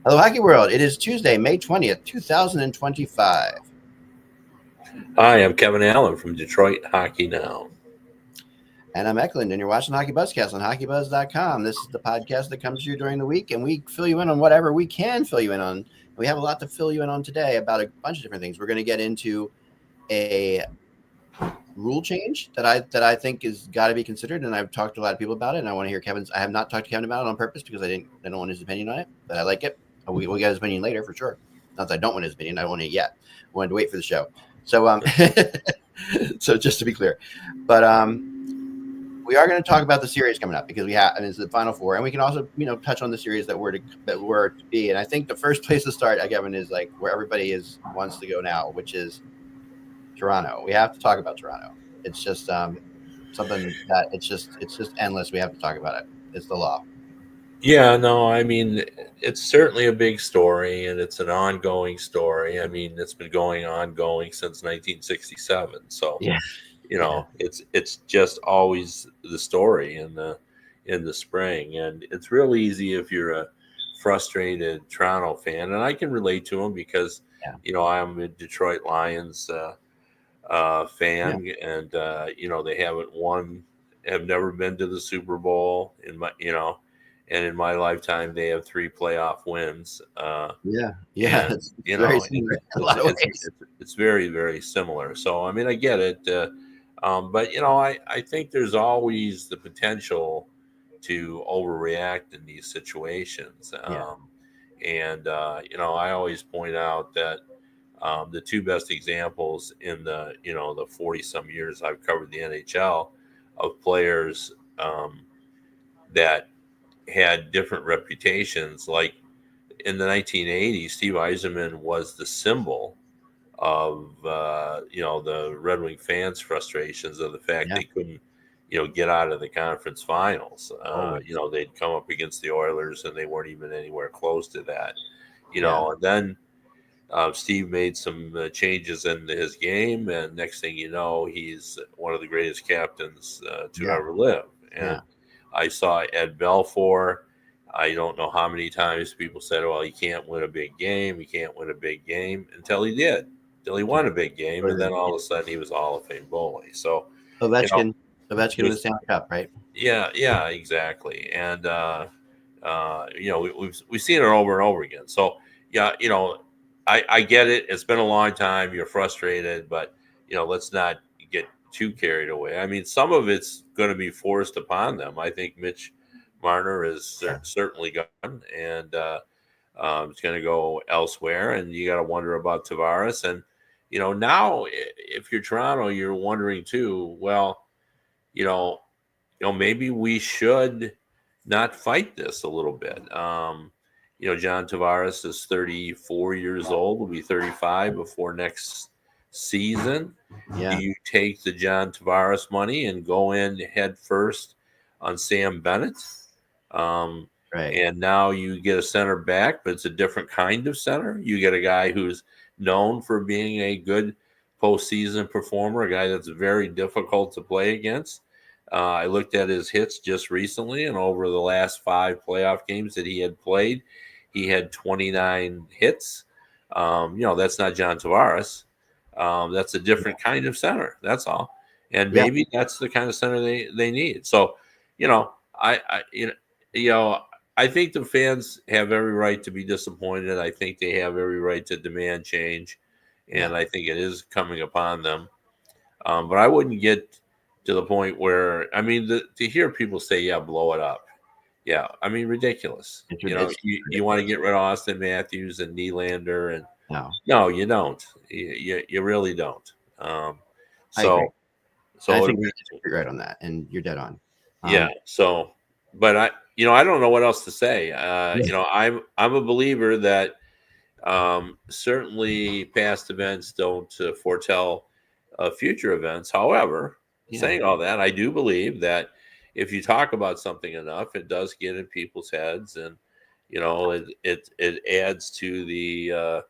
Hello, Hockey World. It is Tuesday, May 20th, 2025. Hi, I'm Kevin Allen from Detroit Hockey Now. And I'm Eklund, and you're watching Hockey Buzzcast on HockeyBuzz.com. This is the podcast that comes to you during the week, and we fill you in on whatever we can fill you in on. We have a lot to fill you in on today about a bunch of different things. We're going to get into a rule change that I think is got to be considered, and I've talked to a lot of people about it, and I want to hear Kevin's. I have not talked to Kevin about it on purpose because I don't want his opinion on it, but I like it. We'll get his opinion later for sure. Not that I don't want his opinion. I don't want it yet. I wanted to wait for the show. So so just to be clear, but we are going to talk about the series coming up because we have, and it's the Final Four, and we can also touch on the series that were to be. And I think the first place to start, Kevin, is like where everybody wants to go now, which is Toronto. We have to talk about Toronto. It's just something that it's just endless. We have to talk about it. It's the law. Yeah, no, I mean, it's certainly a big story, and it's an ongoing story. I mean, it's been ongoing since 1967. So, Yeah. it's just always the story in the spring, and it's real easy if you're a frustrated Toronto fan, and I can relate to them because I'm a Detroit Lions fan, and they have never been to the Super Bowl and in my lifetime they have 3 playoff wins. It's very similar in a lot of ways. It's very, very similar. So I mean, I get it, but I think there's always the potential to overreact in these situations. I always point out that the 2 best examples in the 40 some years I've covered the NHL of players that had different reputations. Like in the 1980s, Steve Yzerman was the symbol of the Red Wing fans' frustrations of the fact they couldn't get out of the conference finals. They'd come up against the Oilers and they weren't even anywhere close to that. And then Steve made some changes in his game, and next thing you know, he's one of the greatest captains to ever live. And I saw Ed Belfour. I don't know how many times people said, well, he can't win a big game. He can't win a big game until he did, until he won a big game. And then all of a sudden he was a Hall of Fame goalie. So Ovechkin with the Stanley Cup, right? Yeah, exactly. And, we've seen it over and over again. So, I get it. It's been a long time. You're frustrated, but, let's not get too carried away. I mean, some of it's going to be forced upon them. I think Mitch Marner is certainly gone, and it's going to go elsewhere. And you got to wonder about Tavares. And, now if you're Toronto, you're wondering too, well, maybe we should not fight this a little bit. John Tavares is 34 years old, will be 35 before next season. Do you take the John Tavares money and go in head first on Sam Bennett? And now you get a center back, but it's a different kind of center. You get a guy who's known for being a good postseason performer, a guy that's very difficult to play against. I looked at his hits just recently, and over the last 5 playoff games that he had played, he had 29 hits. That's not John Tavares. That's a different kind of center. That's all. And maybe that's the kind of center they need. So, I think the fans have every right to be disappointed. I think they have every right to demand change, and I think it is coming upon them. But I wouldn't get to the point where, I mean, to hear people say, blow it up. Yeah, I mean, ridiculous. You want to get rid of Austin Matthews and Nylander, and no, you don't. You really don't. I think you're right on that, and you're dead on. So, but I don't know what else to say. I'm a believer that certainly past events don't foretell future events. However, saying all that, I do believe that if you talk about something enough, it does get in people's heads, and it adds to the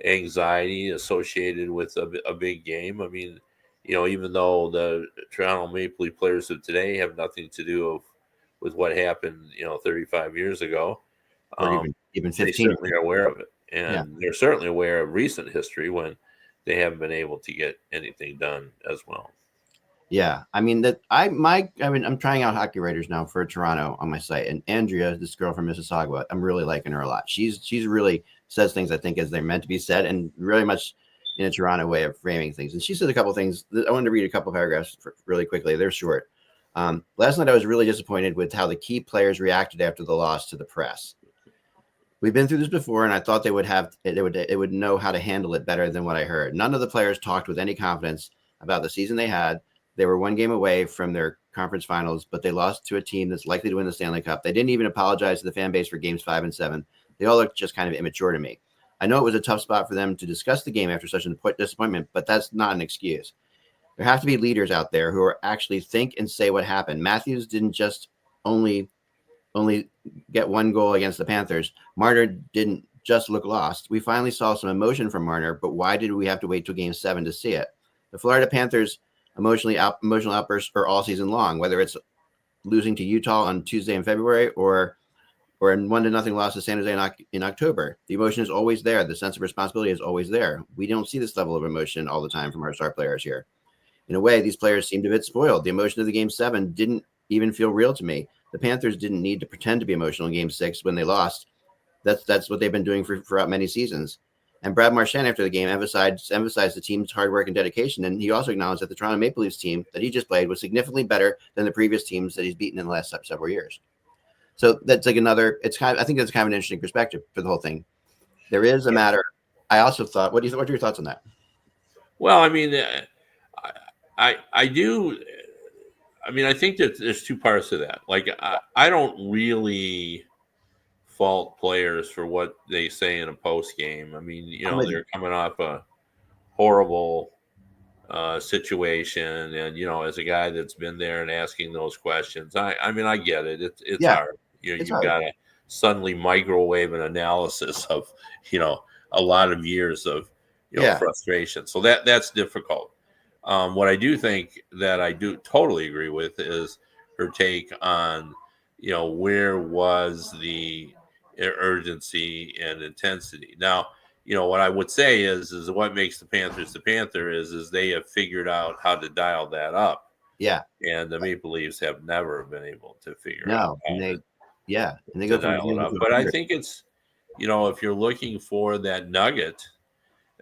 anxiety associated with a big game. I mean, even though the Toronto Maple Leaf players of today have nothing to do with what happened, 35 years ago, or um, even they 15. certainly are aware of it, Yeah. and they're certainly aware of recent history when they haven't been able to get anything done as well. Yeah, I mean I'm trying out Hockey Writers now for Toronto on my site, and Andrea, this girl from Mississauga, I'm really liking her a lot. She's really says things I think as they're meant to be said, and really much in a Toronto way of framing things. And she said a couple things. I wanted to read a couple paragraphs really quickly. They're short. Last night I was really disappointed with how the key players reacted after the loss to the press. We've been through this before, and I thought they would know how to handle it better than what I heard. None of the players talked with any confidence about the season they had. They were one game away from their conference finals, but they lost to a team that's likely to win the Stanley Cup. They didn't even apologize to the fan base for games 5 and 7. They all looked just kind of immature to me. I know it was a tough spot for them to discuss the game after such a disappointment, but that's not an excuse. There have to be leaders out there who are actually think and say what happened. Matthews didn't just only get one goal against the Panthers. Marner didn't just look lost. We finally saw some emotion from Marner, but why did we have to wait till game 7 to see it? The Florida Panthers emotional outbursts are all season long, whether it's losing to Utah on Tuesday in February or a 1-0 loss to San Jose in October. The emotion is always there. The sense of responsibility is always there. We don't see this level of emotion all the time from our star players here. In a way, these players seemed a bit spoiled. The emotion of the game 7 didn't even feel real to me. The Panthers didn't need to pretend to be emotional in game 6 when they lost. That's what they've been doing throughout many seasons. And Brad Marchand, after the game, emphasized the team's hard work and dedication. And he also acknowledged that the Toronto Maple Leafs team that he just played was significantly better than the previous teams that he's beaten in the last several years. So that's like I think that's kind of an interesting perspective for the whole thing. There is a matter. I also thought, what are your thoughts on that? Well, I mean, I do. I mean, I think that there's two parts to that. Like, I don't really fault players for what they say in a post game. I mean, they're coming off a horrible situation, and as a guy that's been there and asking those questions, I mean, I get it. It's hard. You've got to suddenly microwave an analysis of a lot of years of frustration. So that's difficult. What I do think that I do totally agree with is her take on where was the urgency and intensity. Now, what I would say is what makes the Panthers the Panther is they have figured out how to dial that up. Yeah. And the Maple Leafs have never been able to figure No, out and they go from dial it up. But I think it's, if you're looking for that nugget,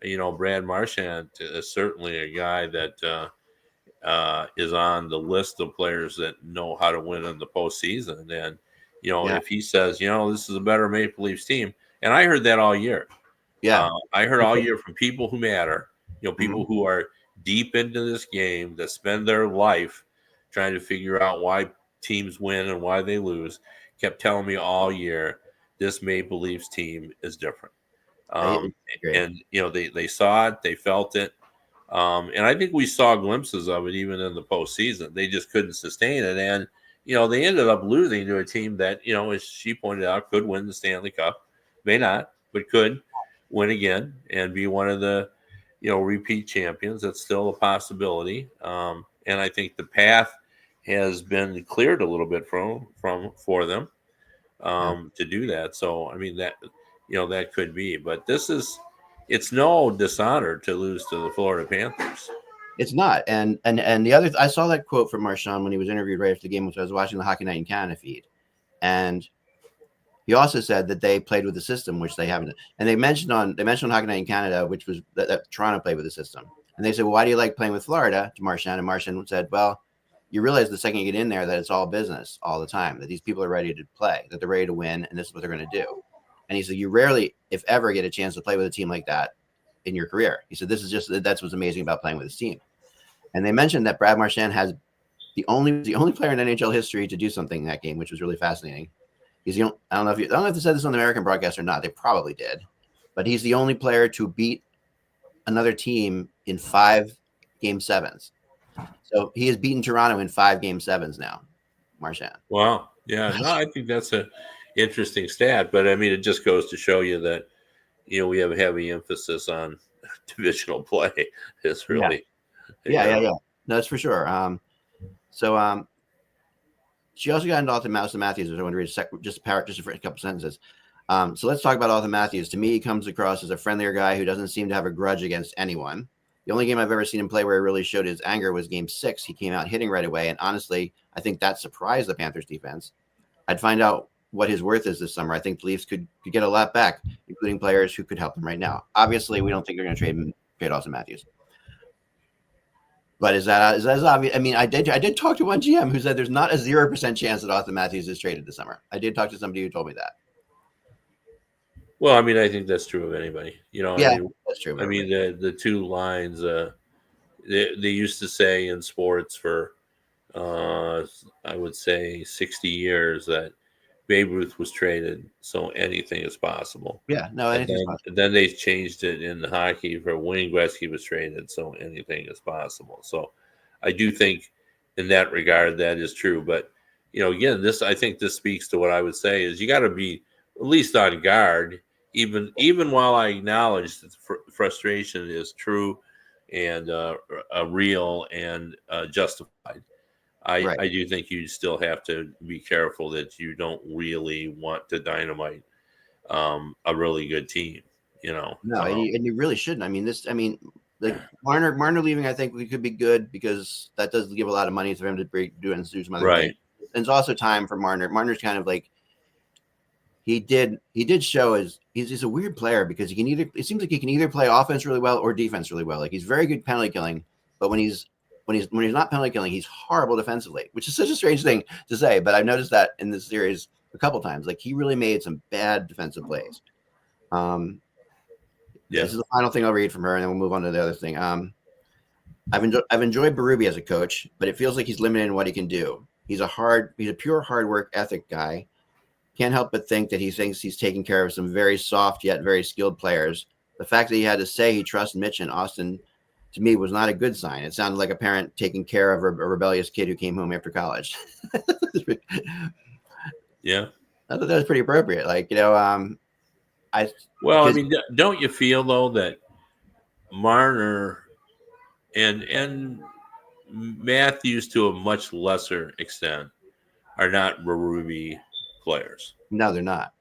Brad Marchand is certainly a guy that is on the list of players that know how to win in the postseason. And, if he says, this is a better Maple Leafs team, and I heard that all year. Yeah. I heard all year from people who matter, people who are deep into this game that spend their life trying to figure out why teams win and why they lose, kept telling me all year, this Maple Leafs team is different. And they saw it, they felt it, and I think we saw glimpses of it even in the postseason. They just couldn't sustain it, and they ended up losing to a team that as she pointed out, could win the Stanley Cup, may not, but could win again and be one of the repeat champions. That's still a possibility, and I think the path has been cleared a little bit for them to do that. So I mean that could be, but it's no dishonor to lose to the Florida Panthers. It's not. And the other, I saw that quote from Marchand when he was interviewed right after the game, which I was watching the Hockey Night in Canada feed. And he also said that they played with the system, which they haven't. And they mentioned on Hockey Night in Canada, which was that Toronto played with the system. And they said, well, why do you like playing with Florida, to Marchand? And Marchand said, well, you realize the second you get in there that it's all business all the time, that these people are ready to play, that they're ready to win, and this is what they're going to do. And he said, you rarely, if ever, get a chance to play with a team like that in your career. He said, that's what's amazing about playing with this team. And they mentioned that Brad Marchand has the only player in NHL history to do something in that game, which was really fascinating. I don't know if they said this on the American broadcast or not. They probably did, but he's the only player to beat another team in 5 game 7s. So he has beaten Toronto in 5 game 7s now, Marchand. Wow. Yeah. No, I think that's a interesting stat, but I mean, it just goes to show you that, we have a heavy emphasis on divisional play. It's really, yeah. No, that's for sure. She also got into Austin Matthews, which I want to read just a couple sentences. So let's talk about Austin Matthews. To me, he comes across as a friendlier guy who doesn't seem to have a grudge against anyone. The only game I've ever seen him play where he really showed his anger was Game 6. He came out hitting right away, and honestly, I think that surprised the Panthers defense. I'd find out what his worth is this summer. I think the Leafs could get a lot back, including players who could help them right now. Obviously, we don't think they're going to trade Austin Matthews. But is that as obvious? I mean, I did talk to one GM who said there's not a 0% chance that Austin Matthews is traded this summer. I did talk to somebody who told me that. Well, I mean, I think that's true of anybody. Yeah, I mean, that's true. I mean, the two lines they used to say in sports for I would say 60 years that Babe Ruth was traded, so anything is possible. Yeah, no, anything's possible. And then they changed it in hockey for Wayne Gretzky was traded, so anything is possible. So I do think in that regard that is true. But again, I think this speaks to what I would say is you got to be at least on guard, even while I acknowledge that frustration is true and real and justified. I do think you still have to be careful that you don't really want to dynamite a really good team. No, and you really shouldn't. I mean, like Marner leaving, I think we could be good because that does give a lot of money for him to do some other things. And it's also time for Marner. Marner's kind of like he did show he's a weird player because it seems like he can either play offense really well or defense really well. Like he's very good penalty killing, but when he's not penalty killing, he's horrible defensively, which is such a strange thing to say. But I've noticed that in this series a couple times. Like he really made some bad defensive plays. This is the final thing I'll read from her, and then we'll move on to the other thing. I've enjoyed Berube as a coach, but it feels like he's limited in what he can do. He's a pure hard work ethic guy. Can't help but think that he thinks he's taking care of some very soft yet very skilled players. The fact that he had to say he trusts Mitch and Austin, to me, was not a good sign. It sounded like a parent taking care of a rebellious kid who came home after college. Yeah, I thought that was pretty appropriate. Like, I mean, don't you feel though that Marner and Matthews to a much lesser extent are not Berube players? No, they're not.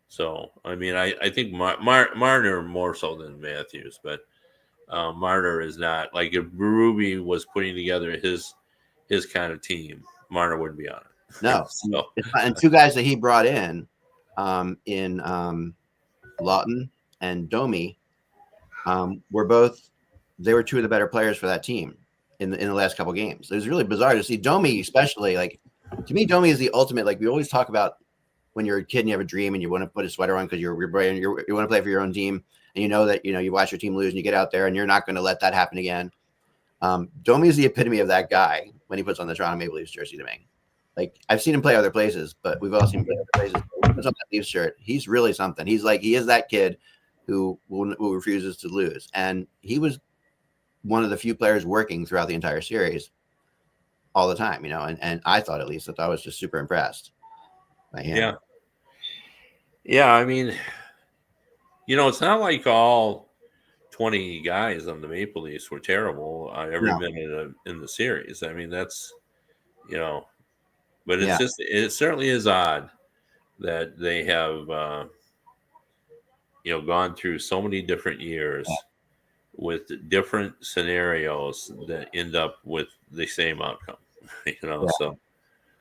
So, I mean, I think Marner more so than Matthews, but Marner is not. Like if Berube was putting together his kind of team, Marner wouldn't be on it. No. No. And two guys that he brought in Lawton and Domi they were two of the better players for that team in the last couple games. It was really bizarre to see Domi, especially. Like, to me, Domi is the ultimate. Like, we always talk about when you're a kid and you have a dream and you want to put a sweater on because you want to play for your own team, and you know that you watch your team lose and you get out there and you're not going to let that happen again. Domi is the epitome of that guy when he puts on the Toronto Maple Leafs jersey to me. Like, I've seen him play other places, but we've all seen him play other places. When he puts on that Leafs shirt, he's really something. He is that kid who refuses to lose, and he was one of the few players working throughout the entire series all the time, and I thought, at least, that I was just super impressed by him. Yeah. I mean, it's not like all 20 guys on the Maple Leafs were terrible every minute in the series. I mean, that's, but it's it certainly is odd that they have, gone through so many different years with different scenarios that end up with the same outcome. So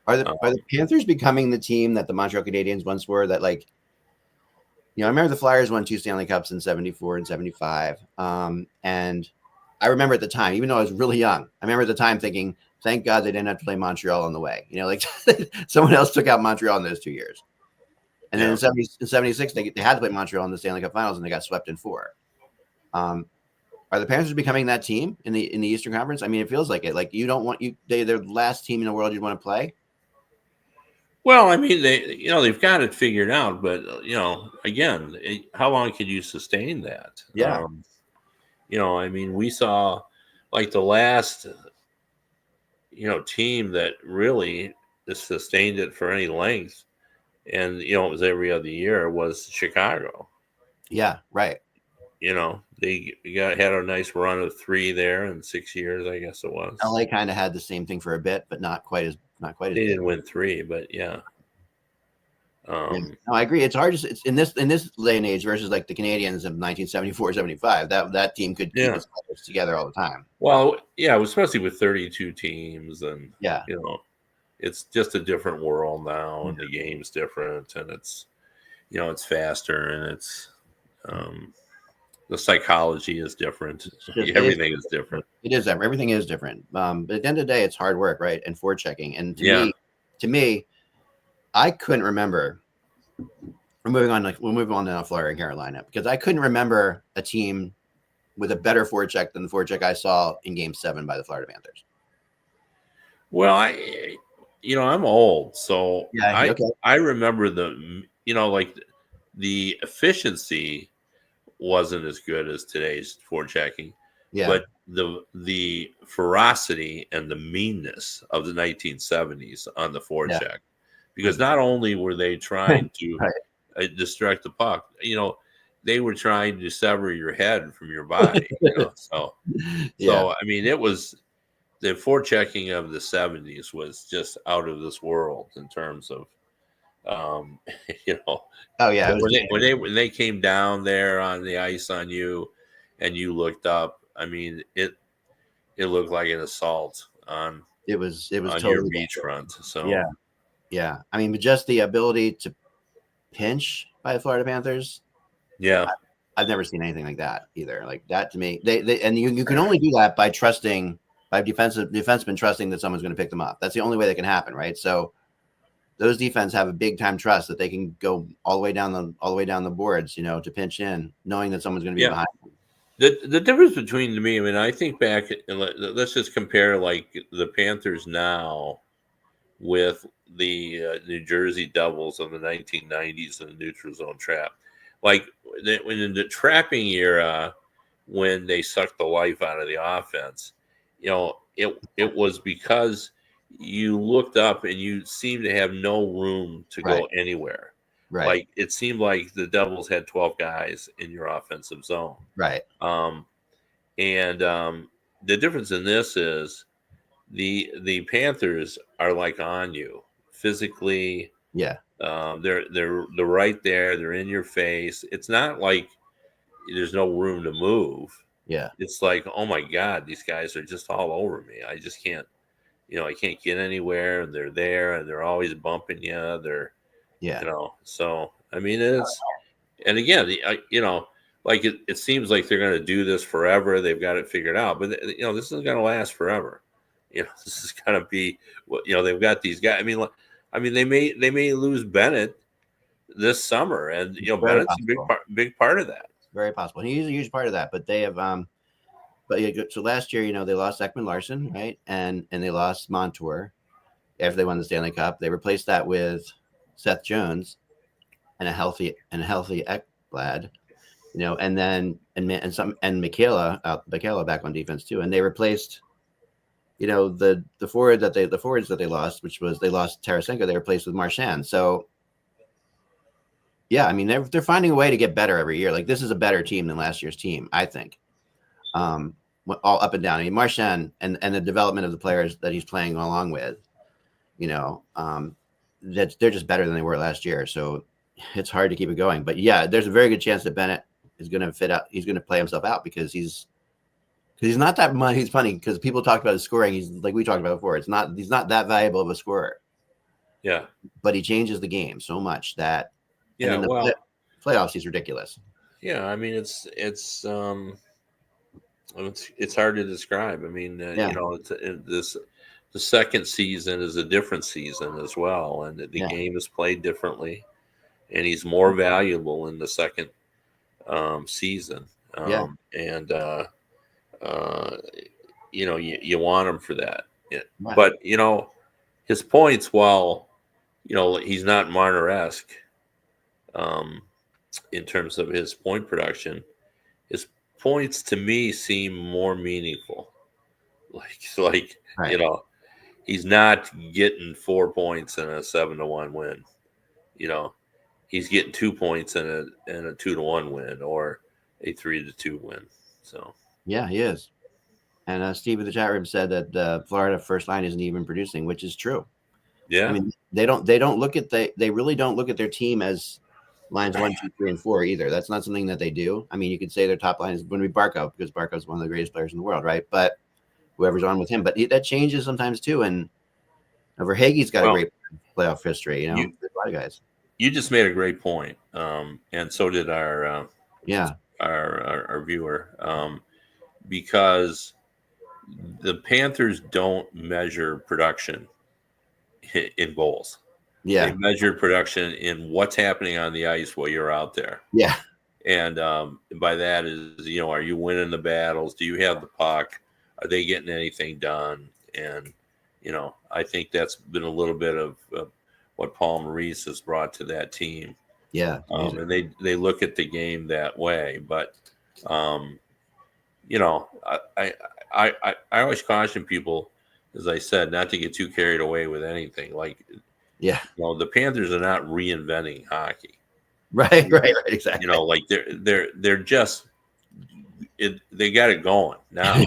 are the Panthers becoming the team that the Montreal Canadiens once were? That, like, I remember the Flyers won 2 Stanley Cups in 74 and 75. And I remember at the time, even though I was really young, I remember at the time thinking, thank God they didn't have to play Montreal on the way. Like someone else took out Montreal in those 2 years. And then in 76, they had to play Montreal in the Stanley Cup Finals, and they got swept in 4. Are the Panthers becoming that team in the Eastern Conference? I mean, it feels like it. Like, they're the last team in the world you'd want to play. Well, I mean, they've got it figured out, but again, how long can you sustain that? Yeah. I mean, we saw like the last, team that really sustained it for any length, and it was every other year, was Chicago. Yeah, right. They had a nice run of 3 there in 6 years, I guess it was. LA kind of had the same thing for a bit, but not quite as. They didn't win 3, but yeah. Yeah. No, I agree. It's hard. It's in this day and age versus like the Canadians of 1974, 75. That team could keep Yeah. its players together all the time. Well, yeah, especially with 32 teams, and Yeah. it's just a different world now, and the game's different, and it's it's faster, and it's the psychology is different. Everything is different. It is. Everything is different. But at the end of the day, it's hard work, right? And forechecking. And to me, I couldn't remember. We're moving on to Florida and Carolina, because I couldn't remember a team with a better forecheck than the forecheck I saw in Game 7 by the Florida Panthers. Well, I'm old, so I remember like the efficiency wasn't as good as today's forechecking, but the ferocity and the meanness of the 1970s on the forecheck, because not only were they trying to distract the puck, they were trying to sever your head from your body. So I mean, it was the forechecking of the 70s was just out of this world in terms of when they came down there on the ice on you and you looked up, I mean, it looked like an assault on totally your beachfront. So yeah. I mean, just the ability to pinch by the Florida Panthers. Yeah, I've never seen anything like that either. Like that to me, you can only do that by trusting, by defensemen trusting that someone's going to pick them up. That's the only way that can happen, right? So those defense have a big time trust that they can go all the way down the boards, to pinch in, knowing that someone's going to be behind them. The difference between me, I mean, I think back and let's just compare like the Panthers now with the New Jersey Devils of the 1990s and the neutral zone trap. Like when in the trapping era, when they sucked the life out of the offense, it was because you looked up and you seemed to have no room to go anywhere. Right. Like it seemed like the Devils had 12 guys in your offensive zone. Right. The difference in this is the Panthers are like on you physically. Yeah. They're right there. They're in your face. It's not like there's no room to move. Yeah. It's like, oh my God, these guys are just all over me. I just can't, I can't get anywhere, and they're there and they're always bumping you. So I mean, and again, like it seems like they're going to do this forever. They've got it figured out, but this isn't going to last forever. This is going to be they've got these guys. I mean, they may lose Bennett this summer, and Bennett's a big part of that. Very possible. He's a huge part of that, but they have so last year, they lost Ekman Larson, right? And they lost Montour after they won the Stanley Cup. They replaced that with Seth Jones and a healthy Ekblad, and then and Michaela back on defense too. And they replaced, the forwards that they lost, which was they lost Tarasenko, they replaced with Marchand. So yeah, I mean they're finding a way to get better every year. Like this is a better team than last year's team, I think. All up and down. I mean, Marchand and the development of the players that he's playing along with, that they're just better than they were last year. So it's hard to keep it going. But yeah, there's a very good chance that Bennett is going to fit out. He's going to play himself out because he's not that much. He's funny because people talked about his scoring. He's like we talked about before. He's not that valuable of a scorer. Yeah, but he changes the game so much that playoffs he's ridiculous. Yeah, I mean it's hard to describe. I mean, the second season is a different season as well, and the game is played differently, and he's more valuable in the second season. You want him for that. Right. But his points, while he's not Marner-esque in terms of his point production, his points to me seem more meaningful. Like right. He's not getting 4 points in a 7-1 win. He's getting 2 points in a 2-1 win or a 3-2 win. So yeah, he is. And Steve in the chat room said that the Florida first line isn't even producing, which is true. Yeah. I mean, they don't look at they really don't look at their team as lines 1, 2, 3, and 4 either. That's not something that they do. I mean, you could say their top line is going to be Barkov because Barkov is one of the greatest players in the world, right? But whoever's on with him, but that changes sometimes too. And Verhaeghe's got a great playoff history. There's a lot of guys. You just made a great point, and so did our our viewer, because the Panthers don't measure production in goals. Yeah, they measure production in what's happening on the ice while you're out there. Yeah, and by that is, are you winning the battles? Do you have the puck? Are they getting anything done? And I think that's been a little bit of what Paul Maurice has brought to that team. Yeah, and they look at the game that way. But I always caution people, as I said, not to get too carried away with anything. Like, the Panthers are not reinventing hockey. Right, exactly. Like they're just they got it going now.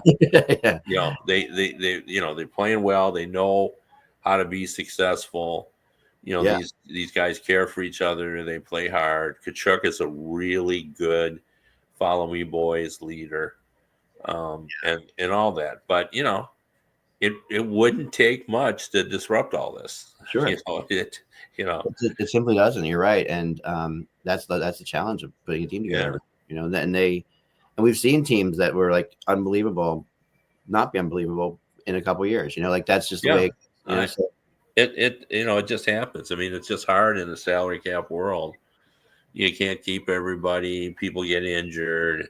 They're playing well. They know how to be successful. These guys care for each other. They play hard. Tkachuk is a really good follow me boys leader, and all that. But it wouldn't take much to disrupt all this. Sure, it simply doesn't. You're right, and that's the challenge of putting a team together. And we've seen teams that were like unbelievable, not be unbelievable in a couple years. Like that's just the way. It just happens. I mean, it's just hard in the salary cap world. You can't keep everybody. People get injured.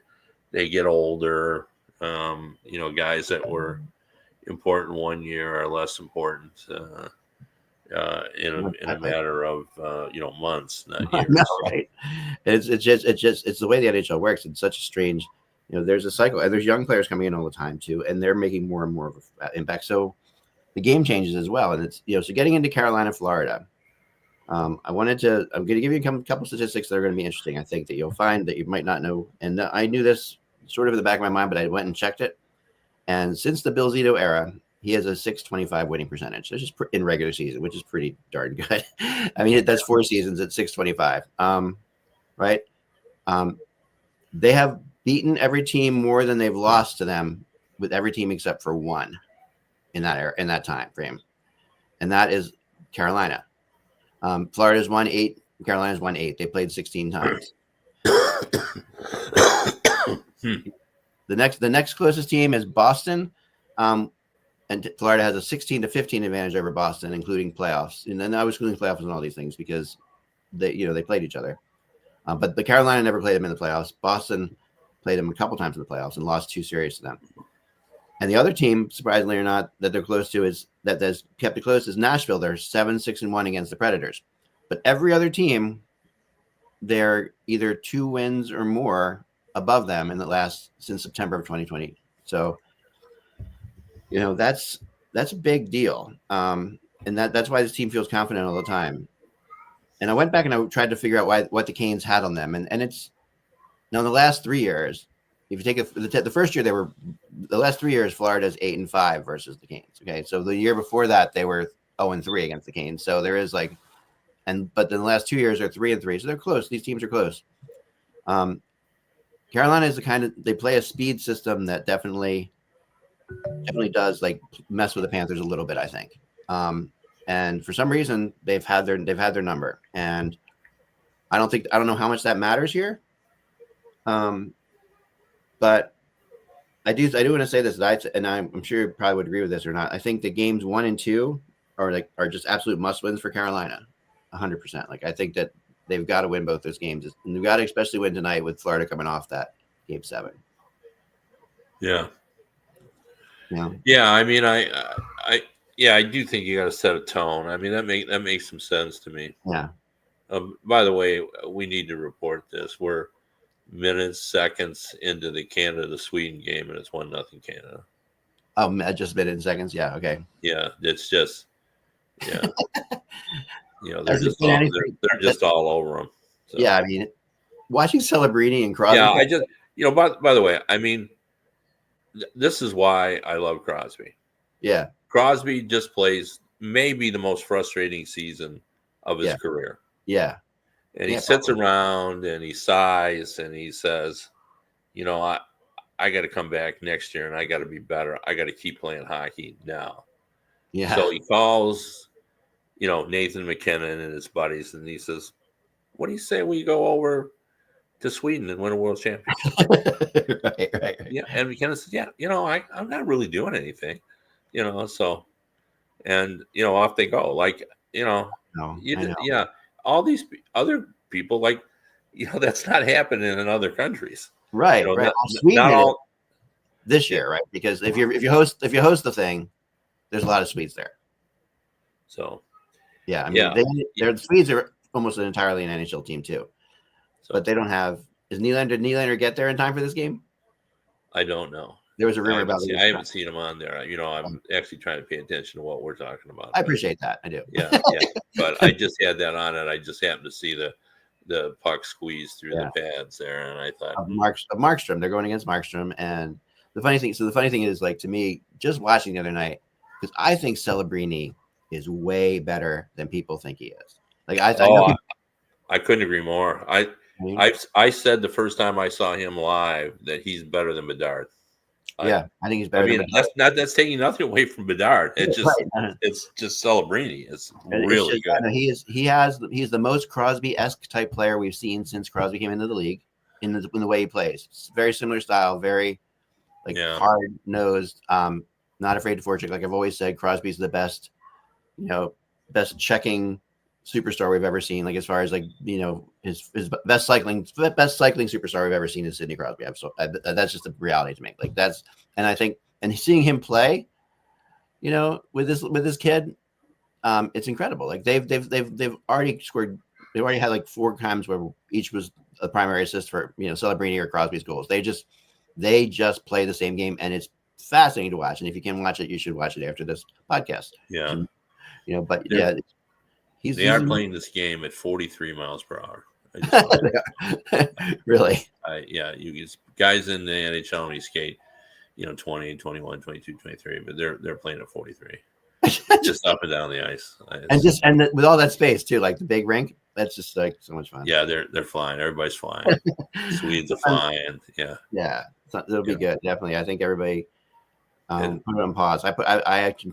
They get older. Guys that were important one year are less important in a matter of months, not years. No, right. It's the way the NHL works. It's such a strange. There's a cycle, and there's young players coming in all the time too, and they're making more and more of an impact. So the game changes as well, and it's so getting into Carolina, Florida. I'm going to give you a couple statistics that are going to be interesting. I think that you'll find that you might not know, and I knew this sort of in the back of my mind, but I went and checked it. And since the Bill Zito era, he has a .625 winning percentage. That's just in regular season, which is pretty darn good. I mean, that's 4 seasons at .625. Right? They have beaten every team more than they've lost to them, with every team except for one in that time frame, and that is Carolina. Florida's won 8. Carolina's won 8. They played 16 times. The next closest team is Boston, and Florida has a 16-15 advantage over Boston, including playoffs. And then I was including playoffs and all these things because they played each other. But the Carolina never played them in the playoffs. Boston played them a couple times in the playoffs and lost 2 series to them. And the other team, surprisingly or not, that they're close to that's kept it close is Nashville. They're 7-6-1 against the Predators. But every other team, they're either 2 wins or more above them since September of 2020. So, that's a big deal. And that's why this team feels confident all the time. And I went back and I tried to figure out what the Canes had on them. And it's now in the last 3 years, if you take the first year, the last 3 years, Florida's 8-5 versus the Canes. Okay. So the year before that, they were 0-3 against the Canes. So there is but then the last 2 years are 3-3. So they're close. These teams are close. Carolina is they play a speed system that definitely does mess with the Panthers a little bit, I think. And for some reason they've had their number, and I don't know how much that matters here. But I do want to say this, and I'm sure you probably would agree with this or not. I think the games 1 and 2 are just absolute must wins for Carolina, 100%. I think that they've got to win both those games, and they've got to especially win tonight with Florida coming off that game 7. Yeah. I mean, I do think you got to set a tone. I mean, that makes some sense to me. Yeah. By the way, we need to report this. We're minutes, seconds into the Canada-Sweden game, and it's 1-0 Canada. Oh, just minutes and seconds. Yeah. Okay. Yeah, it's just they're just all over them. So. Yeah, I mean, watching Celebrini and Crosby. Yeah, I just by the way, I mean, this is why I love Crosby. Yeah, Crosby just plays maybe the most frustrating season of his Yeah. career. Yeah. And he Yeah, sits probably. around and he sighs and he says, I got to come back next year and I got to be better. I got to keep playing hockey now. Yeah. So he calls, Nathan McKinnon and his buddies, and he says, "What do you say we go over to Sweden and win a world championship?" Right. Yeah, and McKinnon says, "Yeah, I'm not really doing anything, so." And off they go. Like, No, I know. yeah, all these other people, like, that's not happening in other countries. Right. Well, Sweden Not did it all. this Yeah. year, right? Because if you host the thing, there's a lot of Swedes there. So Yeah, I yeah, mean, the Swedes are almost entirely an NHL team too, but they don't have. Did Nylander get there in time for this game? I don't know. There was a I rumor about. I haven't seen him on there. I'm actually trying to pay attention to what we're talking about. I appreciate that. I do. Yeah, but I just had that on it. I just happened to see the puck squeeze through the pads there, and I thought of Markstrom. They're going against Markstrom, and the funny thing is, like, to me, just watching the other night, because I think Celebrini is way better than people think he is. Like, I know people, I couldn't agree more. I said the first time I saw him live that he's better than Bedard. I think he's better. Than that's taking nothing away from Bedard. It's just Celebrini. It's really good. He's the most Crosby-esque type player we've seen since Crosby came into the league in the way he plays. It's very similar style, very hard nosed, not afraid to forecheck. Like I've always said, Crosby's the best, best checking superstar we've ever seen. Like as far as his best cycling superstar we've ever seen is Sidney Crosby. That's just a reality to me. Like and I think seeing him play, with this kid, it's incredible. Like they've already scored. They already had like 4 times where each was a primary assist for Celebrini or Crosby's goals. They just play the same game, and it's fascinating to watch. And if you can watch it, you should watch it after this podcast. Yeah, but they are playing this game at 43 miles per hour. Really? You guys in the NHL when you skate, 20, 21, 22, 23, but they're playing at 43. Just up and down the ice. And with all that space too, like the big rink, that's just like so much fun. Yeah, they're flying. Everybody's flying. Swedes are flying. Yeah. Yeah. It'll be good. Definitely. I think everybody put it on pause. I'm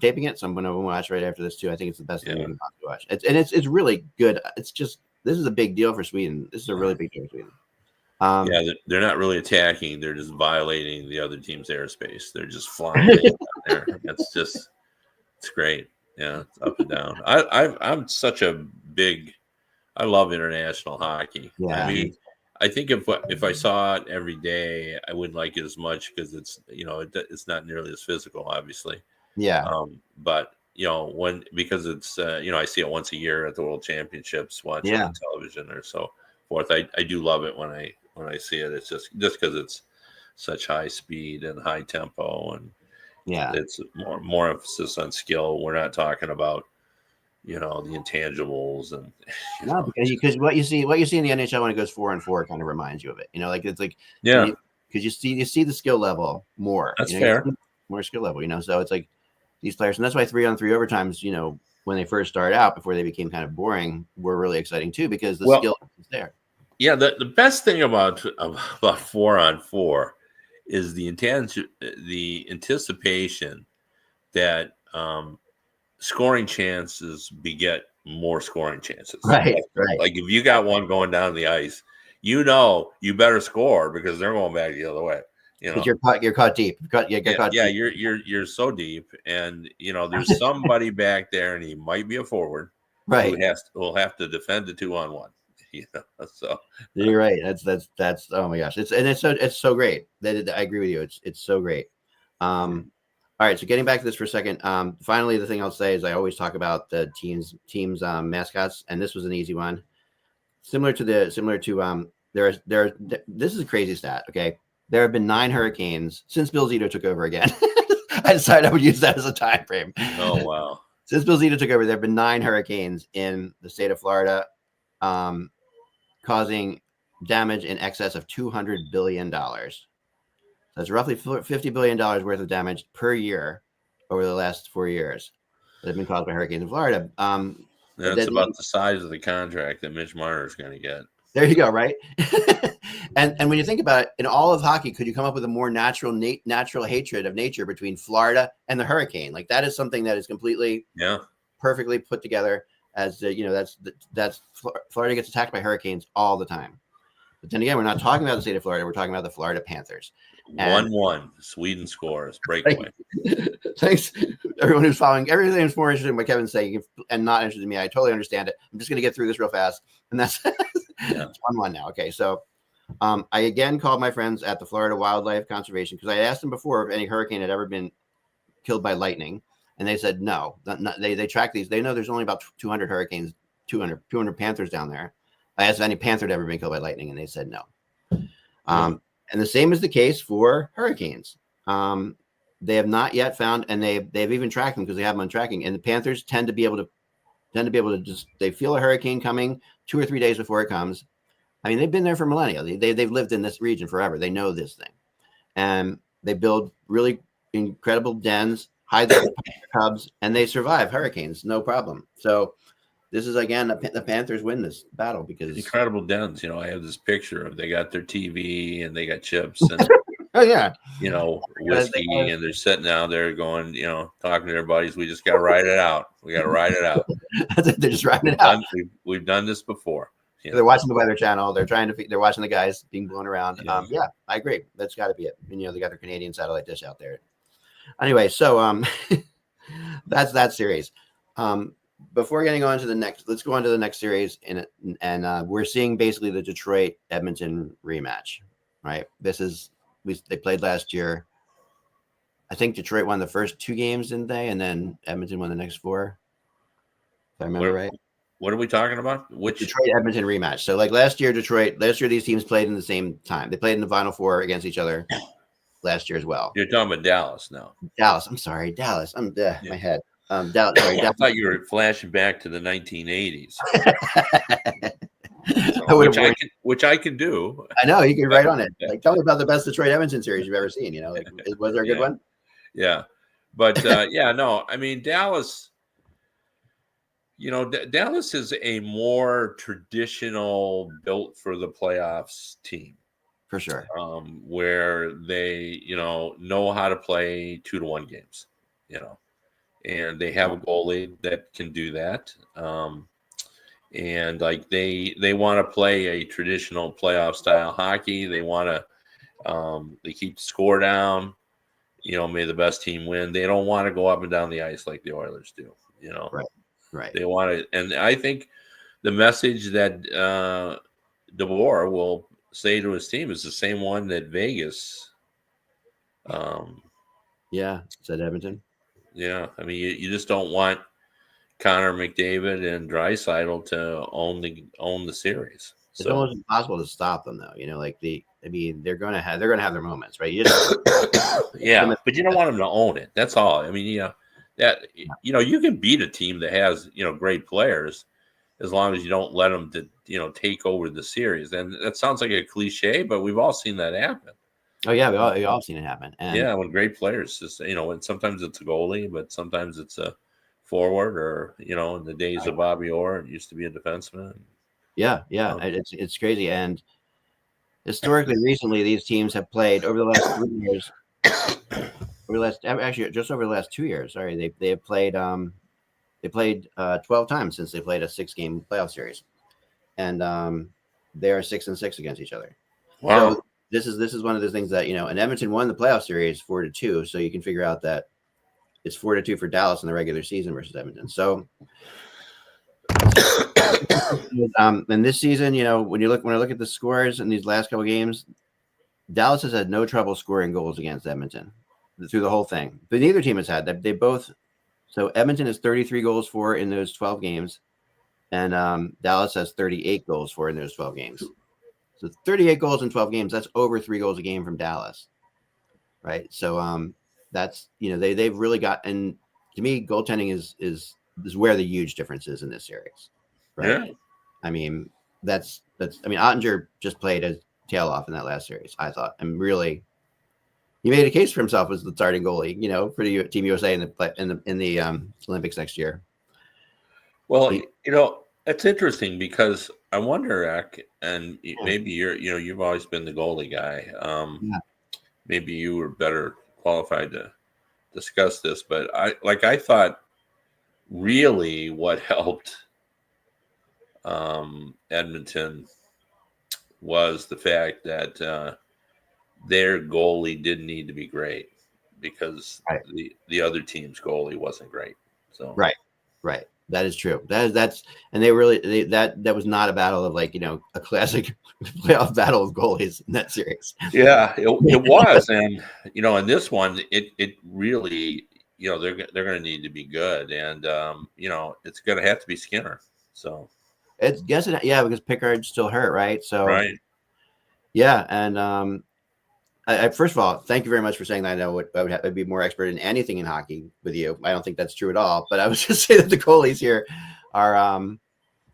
taping it, so I'm gonna watch right after this too. I think it's the best thing you can possibly watch. It's really good. It's just this is a big deal for Sweden. This is a really big deal for Sweden. They're not really attacking. They're just violating the other team's airspace. They're just flying there. It's great. Yeah, it's up and down. I'm such a big. I love international hockey. Yeah. I mean, I think if I saw it every day, I wouldn't like it as much because it's it's not nearly as physical, obviously. Yeah. But because it's I see it once a year at the World Championships, watching on television or so forth. I do love it when I see it. It's just because it's such high speed and high tempo, and it's more emphasis on skill. We're not talking about the intangibles and because what you see in the NHL when it goes 4-on-4 kind of reminds you of it. It's like because you see the skill level more. That's fair. More skill level. So it's like these players, and that's why 3-on-3 overtimes, when they first started out before they became kind of boring, were really exciting too because the skill is there. Yeah, the best thing about 4-on-4 is the anticipation that scoring chances beget more scoring chances. Right. Like if you got one going down the ice, you better score because they're going back the other way. You're caught deep. You're so deep, and there's somebody back there, and he might be a forward, right? Who will have to defend the 2-on-1. So you're right. That's oh my gosh, it's so great. I agree with you. It's so great. All right, so getting back to this for a second. Finally, the thing I'll say is I always talk about the teams mascots, and this was an easy one. Similar to this is a crazy stat. Okay, there have been 9 hurricanes since Bill Zito took over again. I decided I would use that as a time frame. Oh wow! Since Bill Zito took over, there have been 9 hurricanes in the state of Florida, causing damage in excess of $200 billion. That's roughly $50 billion worth of damage per year over the last 4 years. that have been caused by hurricanes in Florida. That's about the size of the contract that Mitch Marner is going to get. There you go, right? and when you think about it, in all of hockey, could you come up with a more natural hatred of nature between Florida and the hurricane? Like that is something that is completely perfectly put together. As that's Florida gets attacked by hurricanes all the time. But then again, we're not talking about the state of Florida. We're talking about the Florida Panthers. 1-1. Sweden scores. Breakaway. Thanks, everyone who's following. Everything is more interested in what Kevin's saying and not interested in me. I totally understand it. I'm just going to get through this real fast. And that's it's 1-1 now. Okay, so I again called my friends at the Florida Wildlife Conservation because I asked them before if any hurricane had ever been killed by lightning. And they said no. They track these. They know there's only about 200 hurricanes, 200 panthers down there. I asked if any panther had ever been killed by lightning, and they said no. And the same is the case for hurricanes. They have not yet found, and they've even tracked them because they have them on tracking. And the panthers tend to be able to just they feel a hurricane coming 2 or 3 days before it comes. I mean, they've been there for millennia. They've lived in this region forever. They know this thing, and they build really incredible dens, hide their cubs, and they survive hurricanes, no problem. So this is again the Panthers win this battle because incredible dens. I have this picture of they got their TV and they got chips and oh yeah, whiskey, and they're sitting down there going, talking to their buddies. We just got to ride it out. We got to ride it out. They're just riding it out. We've done this before. They're watching the Weather Channel. They're watching the guys being blown around. Yeah, I agree. That's got to be it. And, they got their Canadian satellite dish out there. Anyway, so that's that series. Before getting on to the next, let's go on to the next series, and we're seeing basically the Detroit Edmonton rematch, right? They played last year. I think Detroit won the first 2 games, didn't they? And then Edmonton won the next 4. If I remember right. What are we talking about? Which Detroit Edmonton rematch? So like last year, these teams played in the same time. They played in the Final Four against each other last year as well. You're talking about Dallas now. Dallas. I'm sorry, Dallas. My head. Dallas. Sorry, I thought you were flashing back to the 1980s. Which I can do. I know you can write on it. Like, tell me about the best Detroit Edmonton series you've ever seen. Was there a good one? Yeah, but no. I mean, Dallas. Dallas is a more traditional, built for the playoffs team, for sure. Where they know how to play 2-1 games, and they have a goalie that can do that. And like they want to play a traditional playoff style hockey. They want to they keep the score down. May the best team win. They don't want to go up and down the ice like the Oilers do. Right. They want to, and I think the message that DeBoer will say to his team is the same one that Vegas. Said Edmonton. Yeah, I mean, you just don't want Connor McDavid and Draisaitl to own the series. It's almost impossible to stop them, though. They're going to have their moments, right? Yeah, but you don't want them to own it. That's all. I mean, that you can beat a team that has great players as long as you don't let them to take over the series. And that sounds like a cliche, but we've all seen that happen. Oh yeah, we all seen it happen. And when great players just when sometimes it's a goalie, but sometimes it's a forward, or in the days of Bobby Orr, it used to be a defenseman. Yeah, it's crazy. And historically, recently, these teams have played over the last 3 years. Just over the last 2 years. Sorry, they have played. They played 12 times since they played a 6-game playoff series, and they are 6-6 against each other. Wow. So this is one of those things that and Edmonton won the playoff series 4-2, so you can figure out that it's 4-2 for Dallas in the regular season versus Edmonton. So, and this season, when I look at the scores in these last couple games, Dallas has had no trouble scoring goals against Edmonton through the whole thing. But neither team has had that. They both. So Edmonton has 33 goals for in those 12 games, and Dallas has 38 goals for in those 12 games. So 38 goals in 12 games. That's over 3 goals a game from Dallas, right? So that's they've really got. And to me, goaltending is where the huge difference is in this series, right? Yeah. I mean, Ottinger just played his tail off in that last series. I thought, and really, he made a case for himself as the starting goalie, for the Team USA in the Olympics next year. Well, it's interesting because I wonder, Ek, and maybe you've always been the goalie guy. Maybe you were better qualified to discuss this, but I thought really what helped Edmonton was the fact that their goalie didn't need to be great because the other team's goalie wasn't great. So right. That is true. That's and that was not a battle of a classic playoff battle of goalies in that series. Yeah, it was, and in this one, it really they're going to need to be good, and it's going to have to be Skinner. So because Pickard's still hurt, right? So right. Yeah, and I first of all, thank you very much for saying that. I know I would be more expert in anything in hockey with you. I don't think that's true at all. But I was just saying that the goalies here are.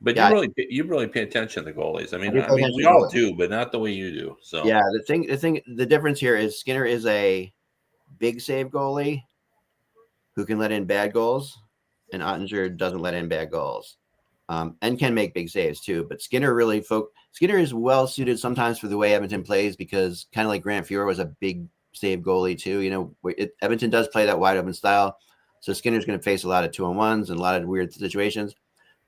But you really pay attention to the goalies. I mean, we all do, but not the way you do. So yeah, the difference here is Skinner is a big save goalie who can let in bad goals, and Ottinger doesn't let in bad goals, and can make big saves too. But Skinner is well suited sometimes for the way Edmonton plays because kind of like Grant Fuhr was a big save goalie too. Edmonton does play that wide open style, so Skinner's going to face a lot of 2-on-1s and a lot of weird situations.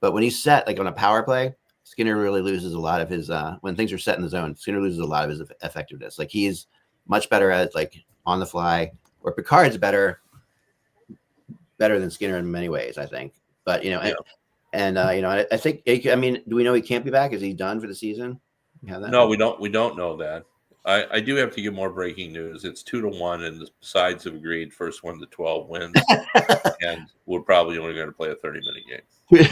But when he's set, like on a power play, Skinner really loses a lot of his when things are set in the zone. Skinner loses a lot of his effectiveness. Like he's much better at on the fly, or Picard's better than Skinner in many ways, I think. But I think do we know he can't be back? Is he done for the season? No, we don't. We don't know that. I do have to give more breaking news. It's 2-1, and the sides have agreed first 1 to 12 wins, and we're probably only going to play a 30-minute game.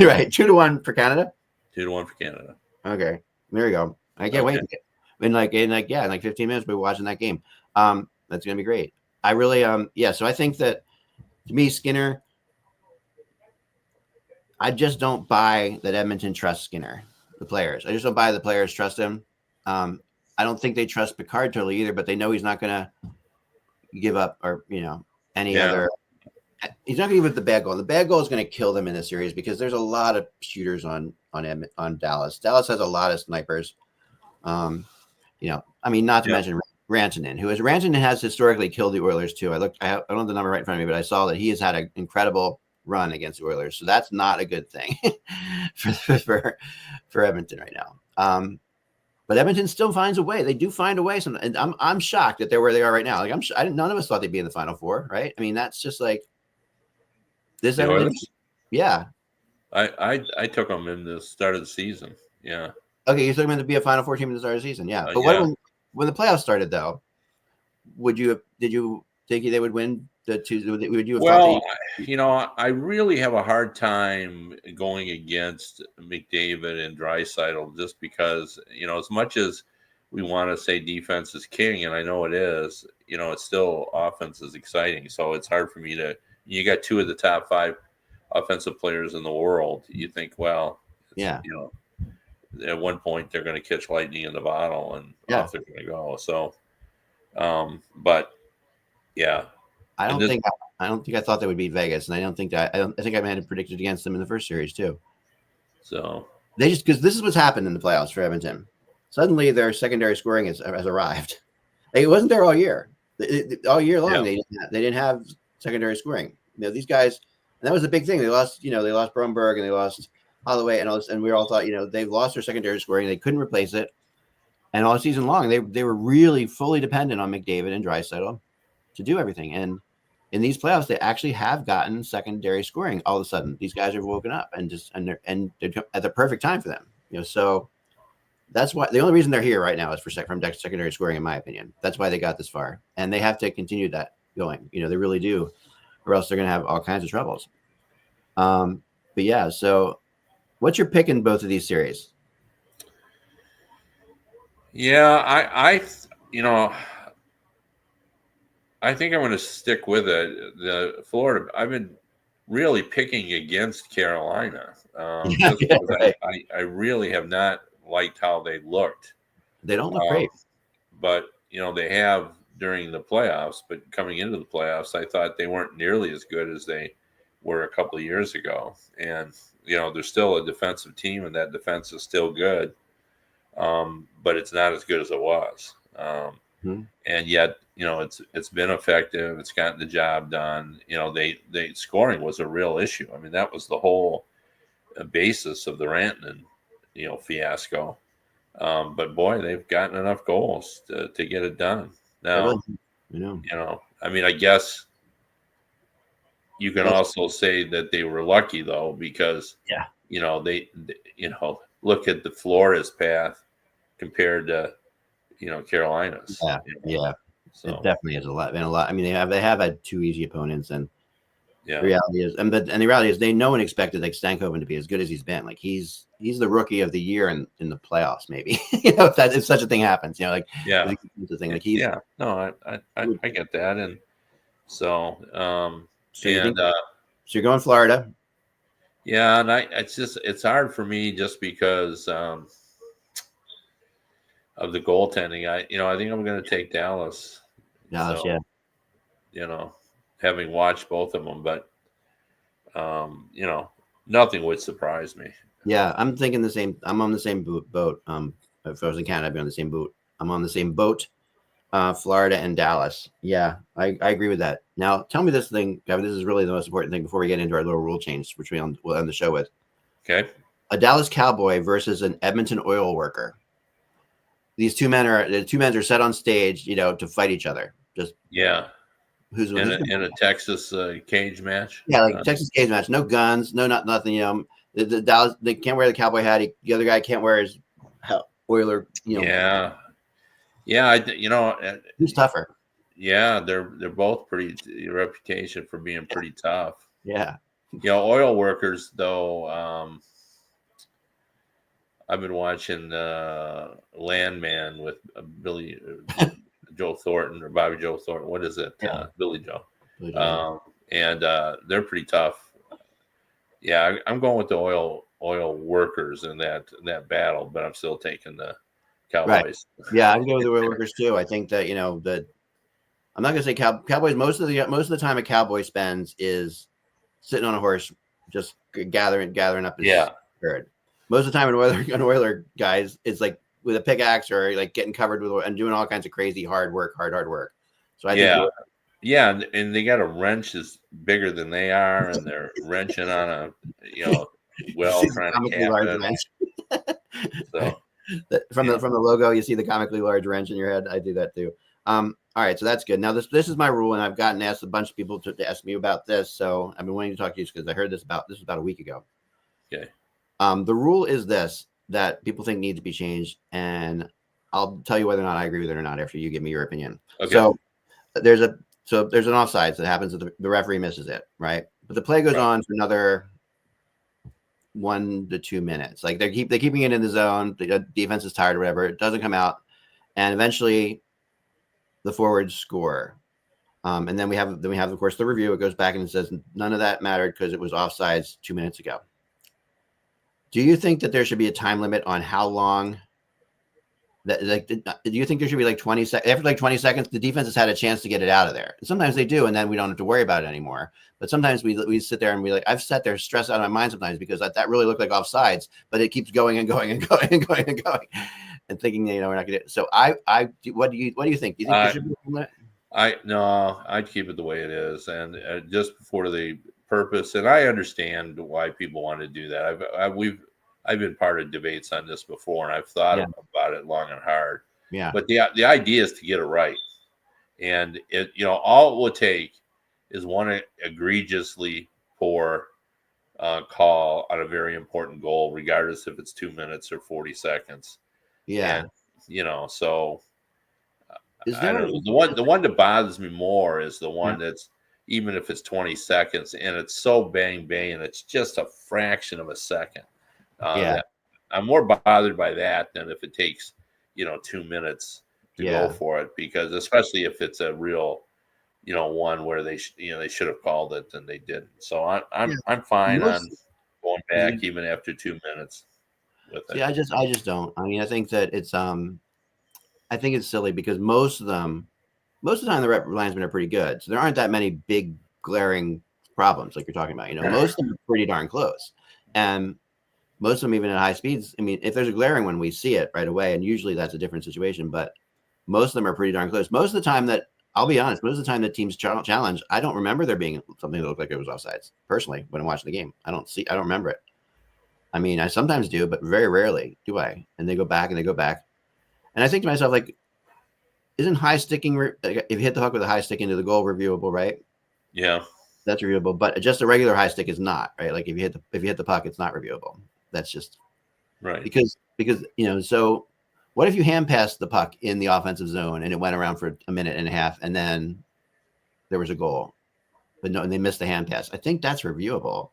Right, 2-1 for Canada. 2-1 for Canada. Okay, there we go. I can't wait. In 15 minutes, we'll be watching that game. That's going to be great. I really So I think that to me, Skinner. I just don't buy that Edmonton trusts Skinner, the players. I just don't buy the players trust him. I don't think they trust Picard totally either, but they know he's not going to give up or, any other. He's not going to give up the bad goal. The bad goal is going to kill them in this series because there's a lot of shooters on Dallas. Dallas has a lot of snipers. Not to mention Rantanen, Rantanen has historically killed the Oilers too. I don't have the number right in front of me, but I saw that he has had an incredible run against the Oilers, so that's not a good thing for Edmonton right now. But Edmonton still finds a way. They do find a way. And I'm shocked that they're where they are right now. None of us thought they'd be in the Final Four, right? I mean, that's just like this. Edmonton, yeah. I took them in the start of the season. Yeah. Okay, you took them to be a Final Four team in the start of the season. Yeah. But when the playoffs started, though, did you think they would win? I really have a hard time going against McDavid and Draisaitl just because, as much as we want to say defense is king, and I know it is, it's still offense is exciting. So it's hard for me you got 2 of the top 5 offensive players in the world. You think, well, at one point they're going to catch lightning in the bottle and off they're going to go. So, but yeah. I don't think I thought they would beat Vegas, and I think I might have predicted against them in the first series too. So they just because this is what's happened in the playoffs for Edmonton. Suddenly, their secondary scoring has arrived. It wasn't there all year. All year long, they didn't have secondary scoring. These guys, and that was the big thing. They lost, they lost Bromberg and they lost Holloway and all this, and we all thought, they've lost their secondary scoring. They couldn't replace it, and all season long, they were really fully dependent on McDavid and Draisaitl to do everything. And in these playoffs, they actually have gotten secondary scoring. All of a sudden, these guys are woken up and they're at the perfect time for them. So that's why the only reason they're here right now is from secondary scoring, in my opinion. That's why they got this far, and they have to continue that going. They really do, or else they're going to have all kinds of troubles. But yeah, so what's your pick in both of these series? Yeah, I think I'm going to stick with it. The Florida, I've been really picking against Carolina. Right. I really have not liked how they looked. They don't look great. But, they have during the playoffs, but coming into the playoffs, I thought they weren't nearly as good as they were a couple of years ago. And they're still a defensive team, and that defense is still good, but it's not as good as it was. And yet, it's been effective. It's gotten the job done. They scoring was a real issue. I mean, that was the whole basis of the Rantanen, fiasco. But boy, they've gotten enough goals to get it done. Now, I mean, I guess you can also say that they were lucky though, because they look at the Flores path compared to Carolina's. Yeah. So it definitely has been a lot. I mean, they have had two easy opponents, and yeah, the reality is, and the reality is, no one expected like Stankoven to be as good as he's been. Like he's the rookie of the year in the playoffs, maybe. If such a thing happens, the thing. Like he's no, I get that, and so so you're going Florida. Yeah, and it's hard for me just because of the goaltending. I think I'm going to take Dallas. Dallas, having watched both of them, but nothing would surprise me. Yeah, I'm thinking the same. I'm on the same boat. If I was in Canada, I'd be on the same boat. I'm on the same boat. Florida and Dallas. Yeah, I agree with that. Now, tell me this thing, Kevin. This is really the most important thing before we get into our little rule change, which we'll end the show with. Okay. A Dallas Cowboy versus an Edmonton oil worker. These two men are set on stage, to fight each other. Just who's in a Texas cage match? Yeah, like Texas cage match. No guns, nothing. The Dallas, they can't wear the cowboy hat. The other guy can't wear his Oiler. Yeah. Who's tougher? Yeah, they're both pretty reputation for being pretty tough. Yeah. Oil workers though. I've been watching Landman with Billy Joe Thornton or Bobby Joe Thornton. What is it? Yeah. Billy Joe. And they're pretty tough. Yeah, I'm going with the oil workers in that battle, but I'm still taking the Cowboys. Right. Yeah, I'm going with the oil workers too. I think that that I'm not going to say Cowboys. Most of the time a Cowboy spends is sitting on a horse, just gathering up his herd. Most of the time an Oiler guys is like with a pickaxe or like getting covered with and doing all kinds of crazy hard work. So I think and they got a wrench is bigger than they are, and they're wrenching on a trying to cap it. So from the logo, you see the comically large wrench in your head. I do that too. All right, so that's good. Now this is my rule, and I've gotten asked a bunch of people to ask me about this. So I've been wanting to talk to you because I heard this was about a week ago. Okay. The rule is this that people think needs to be changed, and I'll tell you whether or not I agree with it or not after you give me your opinion. Okay. So there's an offsides that happens that the referee misses it, right? But the play goes on for another 1 to 2 minutes. Like they're keeping it in the zone. The defense is tired or whatever. It doesn't come out, and eventually the forwards score. And then we have of course the review. It goes back and it says none of that mattered because it was offsides 2 minutes ago. Do you think that there should be a time limit on how long? Do you think there should be like 20 seconds? After like 20 seconds, the defense has had a chance to get it out of there. And sometimes they do, and then we don't have to worry about it anymore. But sometimes we sit there and I've sat there stressed out of my mind sometimes because that really looked like offsides, but it keeps going and going and going and going and going, and thinking we're not going to. So what do you think? Do you think there should be a limit? I'd keep it the way it is, and just for the purpose. And I understand why people want to do that. I've been part of debates on this before, and I've thought about it long and hard. Yeah. But the idea is to get it right, and all it will take is one egregiously poor call on a very important goal, regardless if it's 2 minutes or 40 seconds. Yeah. And, so I don't know. The one that bothers me more is the one that's even if it's 20 seconds and it's so bang bang and it's just a fraction of a second. I'm more bothered by that than if it takes 2 minutes to go for it, because especially if it's a real one where they should have called it and they didn't. So I'm fine on going back even after 2 minutes with it. Yeah, I just don't. I mean, I think that it's I think it's silly because most of them most of the time the linesmen are pretty good, so there aren't that many big glaring problems like you're talking about. Most of them are pretty darn close, and most of them even at high speeds. I mean, if there's a glaring one, we see it right away, and usually that's a different situation. But most of them are pretty darn close. Most of the time that I'll be honest, most of the time that teams challenge, I don't remember there being something that looked like it was offsides. Personally, when I'm watching the game, I don't remember it. I mean, I sometimes do, but very rarely do I. And they go back and they go back, and I think to myself, like, isn't high sticking if you hit the hook with a high stick into the goal reviewable, right? Yeah, that's reviewable, but just a regular high stick is not, right? Like if you hit the puck, it's not reviewable. That's just right. because so what if you hand passed the puck in the offensive zone and it went around for a minute and a half and then there was a goal, but no, and they missed the hand pass? I think that's reviewable.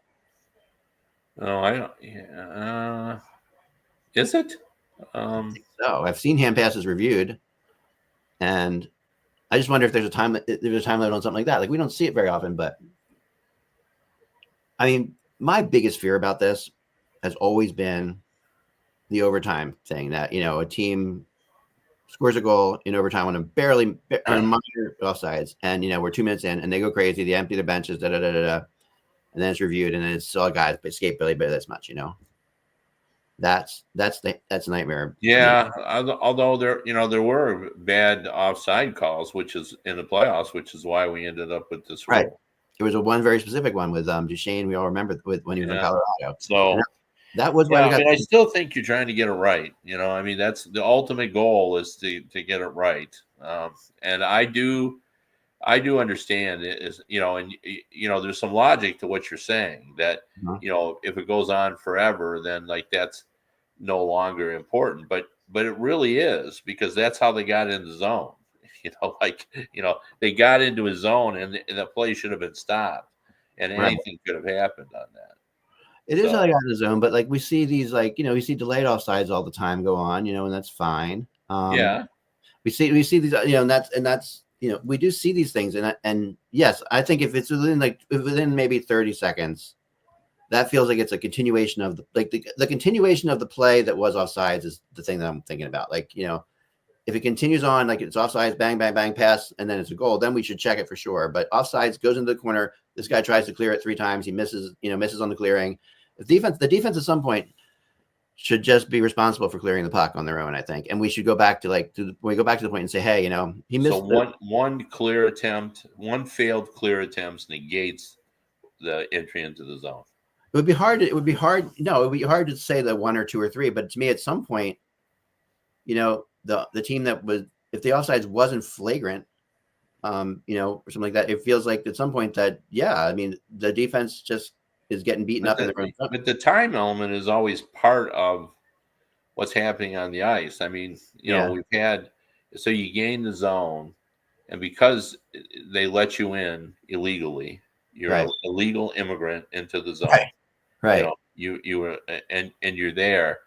Oh, I don't. Yeah. Is it? I think so I've seen hand passes reviewed, and I just wonder if there's a time limit on something like that. Like we don't see it very often, but I mean, my biggest fear about this has always been the overtime thing, that a team scores a goal in overtime on a minor offsides, and we're 2 minutes in and they go crazy, they empty the benches, and then it's reviewed and then it's all guys escape barely this much. That's a nightmare. Yeah, although there were bad offside calls, which is in the playoffs, which is why we ended up with this rule. Right. There was one very specific one with Duchesne. We all remember when he was in Colorado. So that was why I still think you're trying to get it right. I mean, that's the ultimate goal, is to get it right. And I do understand it is, and there's some logic to what you're saying, that if it goes on forever, then like that's no longer important. But it really is, because that's how they got in the zone. They got into a zone and the play should have been stopped, and anything could have happened on that. It is how they got in the zone, but like we see these, we see delayed offsides all the time go on, and that's fine. We see these, and that's we do see these things, and yes, I think if it's within maybe 30 seconds, that feels like it's a continuation of the continuation of the play that was offsides is the thing that I'm thinking about. If it continues on, like it's offsides, bang, bang, bang, pass, and then it's a goal, then we should check it for sure. But offsides, goes into the corner, this guy tries to clear it 3 times, he misses on the clearing. The defense at some point should just be responsible for clearing the puck on their own, I think. And we should go back to when we go back to the point and say, hey, he missed. So one failed clear attempt negates the entry into the zone. It would be hard to say that 1 or 2 or 3, but to me, at some point, the team that was, if the offsides wasn't flagrant, or something like that, it feels like at some point that, I mean, the defense just is getting beaten up in the room. But the time element is always part of what's happening on the ice. I mean, we've had, so you gain the zone, and because they let you in illegally, you're an illegal immigrant into the zone. Right. You were, and you're there,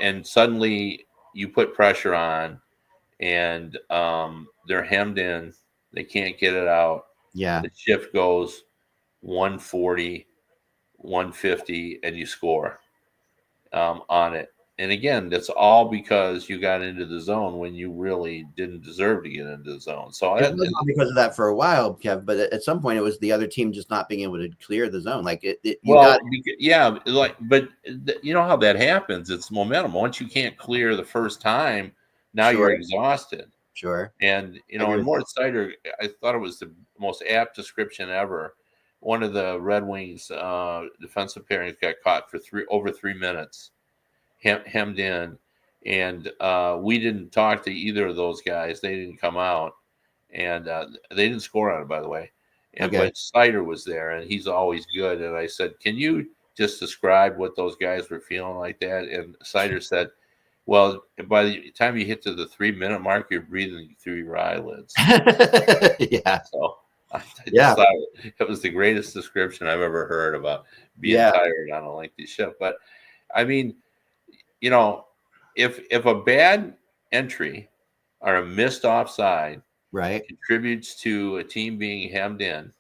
and suddenly you put pressure on, and they're hemmed in. They can't get it out. Yeah. The shift goes 140, 150, and you score on it. And again, that's all because you got into the zone when you really didn't deserve to get into the zone. So it was not because of that for a while, Kev, but at some point it was the other team just not being able to clear the zone. But you know how that happens. It's momentum. Once you can't clear the first time, now you're exhausted. Sure. And and Mort Seider, I thought it was the most apt description ever. One of the Red Wings defensive pairings got caught for over 3 minutes, hemmed in, and we didn't talk to either of those guys. They didn't come out, and they didn't score on it, by the way. But Seider was there, and he's always good. And I said, "Can you just describe what those guys were feeling like that?" And Seider said, "Well, by the time you hit to the 3-minute mark, you're breathing through your eyelids." Yeah. So I just thought it was the greatest description I've ever heard about being tired on a lengthy shift. But I mean, if a bad entry or a missed offside contributes to a team being hemmed in,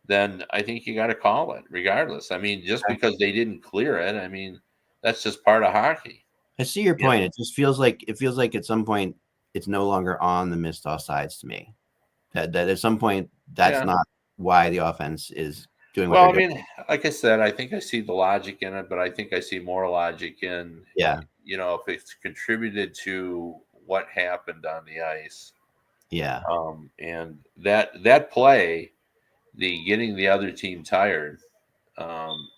then I think you got to call it regardless. I mean, just because they didn't clear it, I mean, that's just part of hockey. I see your point. It just feels like at some point it's no longer on the missed offsides to me. That at some point, that's not why the offense is doing what Well, they're I doing. mean, like I said, I think I see the logic in it, but I think I see more logic in, Yeah. if it's contributed to what happened on the ice. Yeah. And that play, the getting the other team tired,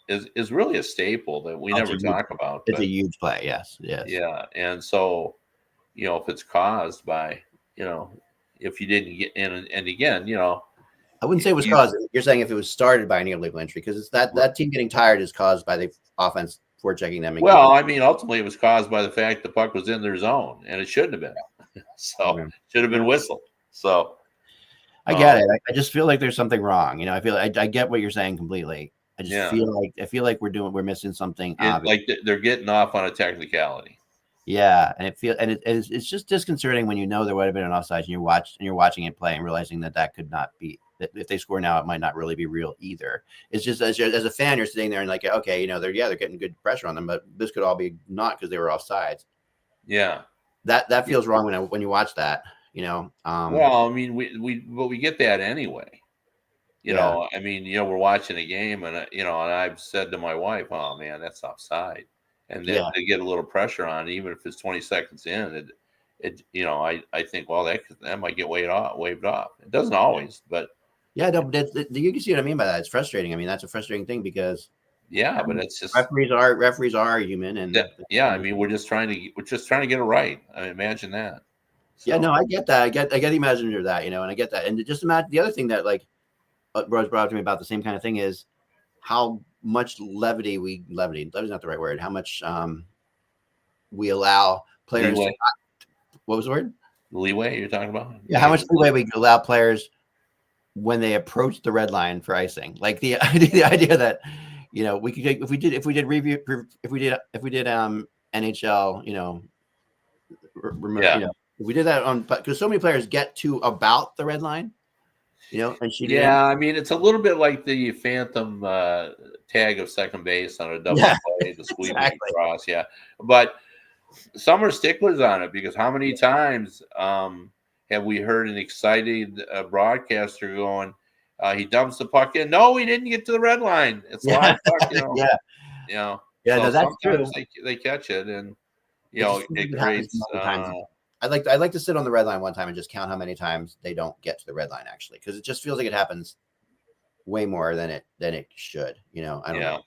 is really a staple that we never talk about. It's a But huge play. Yes. Yes. yeah, and so if it's caused by, if you didn't get in, and again, I wouldn't say it was caused. You're saying if it was started by an illegal entry, because it's that team getting tired is caused by the offense forechecking them. And well, I mean, ultimately it was caused by the fact the puck was in their zone and it shouldn't have been. So should have been whistled. So I get it. I just feel like there's something wrong. I feel I get what you're saying completely. I just feel like we're missing something. Like they're getting off on a technicality. Yeah, and it's just disconcerting when there would have been an offside and you're watching it play and realizing that could not be, that if they score now it might not really be real either. It's just as a fan you're sitting there and like, okay, they're getting good pressure on them, but this could all be not because they were offsides. Yeah, that feels wrong when you watch that. Well, I mean, we get that anyway. I mean, we're watching a game and and I've said to my wife, "Oh man, that's offside." And then they get a little pressure on, even if it's 20 seconds in, I think, well, that might get waved off. It doesn't always, but you can see what I mean by that. It's frustrating. I mean, that's a frustrating thing because but it's just referees are human, and I mean, we're just trying to get it right. I mean, imagine that. So. Yeah, no, I get that. I get the imagination of that, and I get that. And just imagine the other thing that Rose brought up to me about the same kind of thing is how much levity is not the right word. How much we allow players to, what was the word? Leeway you're talking about? Yeah, how much leeway we allow players when they approach the red line for icing. Like the idea that we could if we did NHL, if we did that on, because so many players get to about the red line. And she did. I mean, it's a little bit like the phantom tag of second base on a double play, the sweep across. Yeah, but some are sticklers on it because how many times have we heard an excited broadcaster going, he dumps the puck in? No, he didn't get to the red line. It's live puck. Yeah, so no, that's sometimes true. They catch it, and it creates. I'd like to sit on the red line one time and just count how many times they don't get to the red line, actually, because it just feels like it happens way more than it should. I don't know.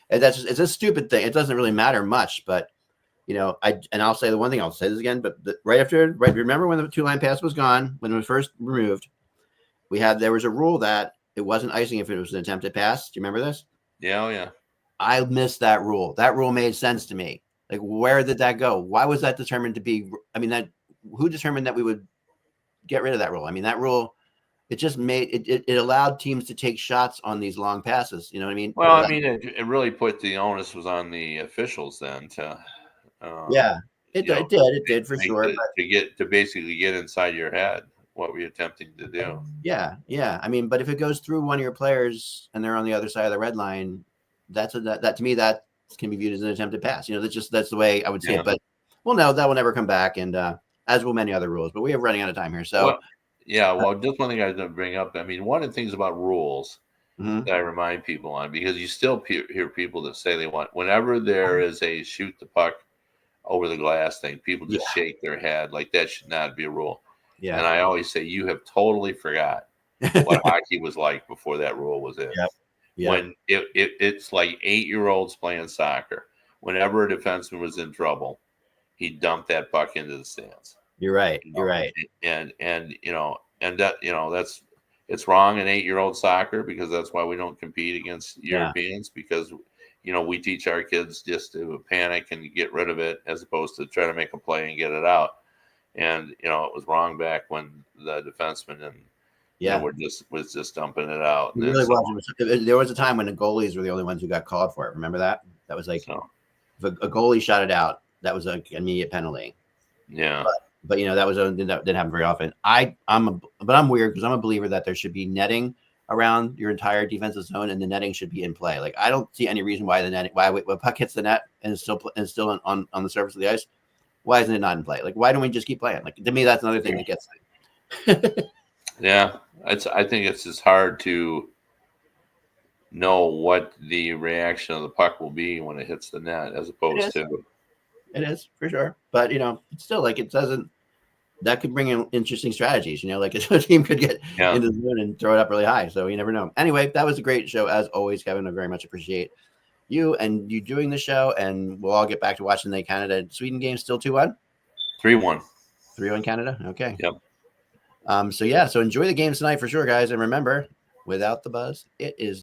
And it's a stupid thing. It doesn't really matter much, but I'll say the one thing, I'll say this again, but remember when the 2-line pass was gone, when it was first removed, there was a rule that it wasn't icing if it was an attempted pass. Do you remember this? Yeah. I missed that rule. That rule made sense to me. Like, where did that go? Why was that determined to be? I mean, who determined that we would get rid of that rule? I mean, that rule, it just made it allowed teams to take shots on these long passes. You know what I mean? Well, I mean, it really put the onus was on the officials then to. It did for sure. To basically get inside your head what we're attempting to do. Yeah. I mean, but if it goes through one of your players and they're on the other side of the red line, that to me that can be viewed as an attempted pass. That's the way I would say it. But no, that will never come back, and as will many other rules. But we are running out of time here, so just one thing I was going to bring up. I mean, one of the things about rules that I remind people on, because you still hear people that say they want, whenever there is a shoot the puck over the glass thing, people just shake their head like that should not be a rule. Yeah. And I always say, you have totally forgot what hockey was like before that rule was in. When it's like 8-year-olds playing soccer. Whenever a defenseman was in trouble, he dumped that puck into the stands. You're right. You're right. And that's it's wrong in 8-year-old soccer, because that's why we don't compete against Europeans, because we teach our kids just to panic and get rid of it as opposed to try to make a play and get it out. And it was wrong back when the defenseman was just dumping it out. It really was. There was a time when the goalies were the only ones who got called for it. Remember that? That was like if a goalie shot it out, that was an immediate penalty. Yeah. But that didn't happen very often. I'm weird because I'm a believer that there should be netting around your entire defensive zone, and the netting should be in play. Like, I don't see any reason why the puck hits the net and is still on the surface of the ice, why isn't it not in play? Like, why don't we just keep playing? Like, to me, that's another thing that gets Yeah, I think it's just hard to know what the reaction of the puck will be when it hits the net, as opposed to. It is for sure, but it's still like it doesn't. That could bring in interesting strategies. Like a team could get into the zone and throw it up really high. So you never know. Anyway, that was a great show as always, Kevin. I very much appreciate you and you doing the show, and we'll all get back to watching the Canada Sweden game. Still 2-1, 3-1, 3-1 Canada. Okay. Yep. So enjoy the games tonight for sure, guys, and remember, without the buzz, it is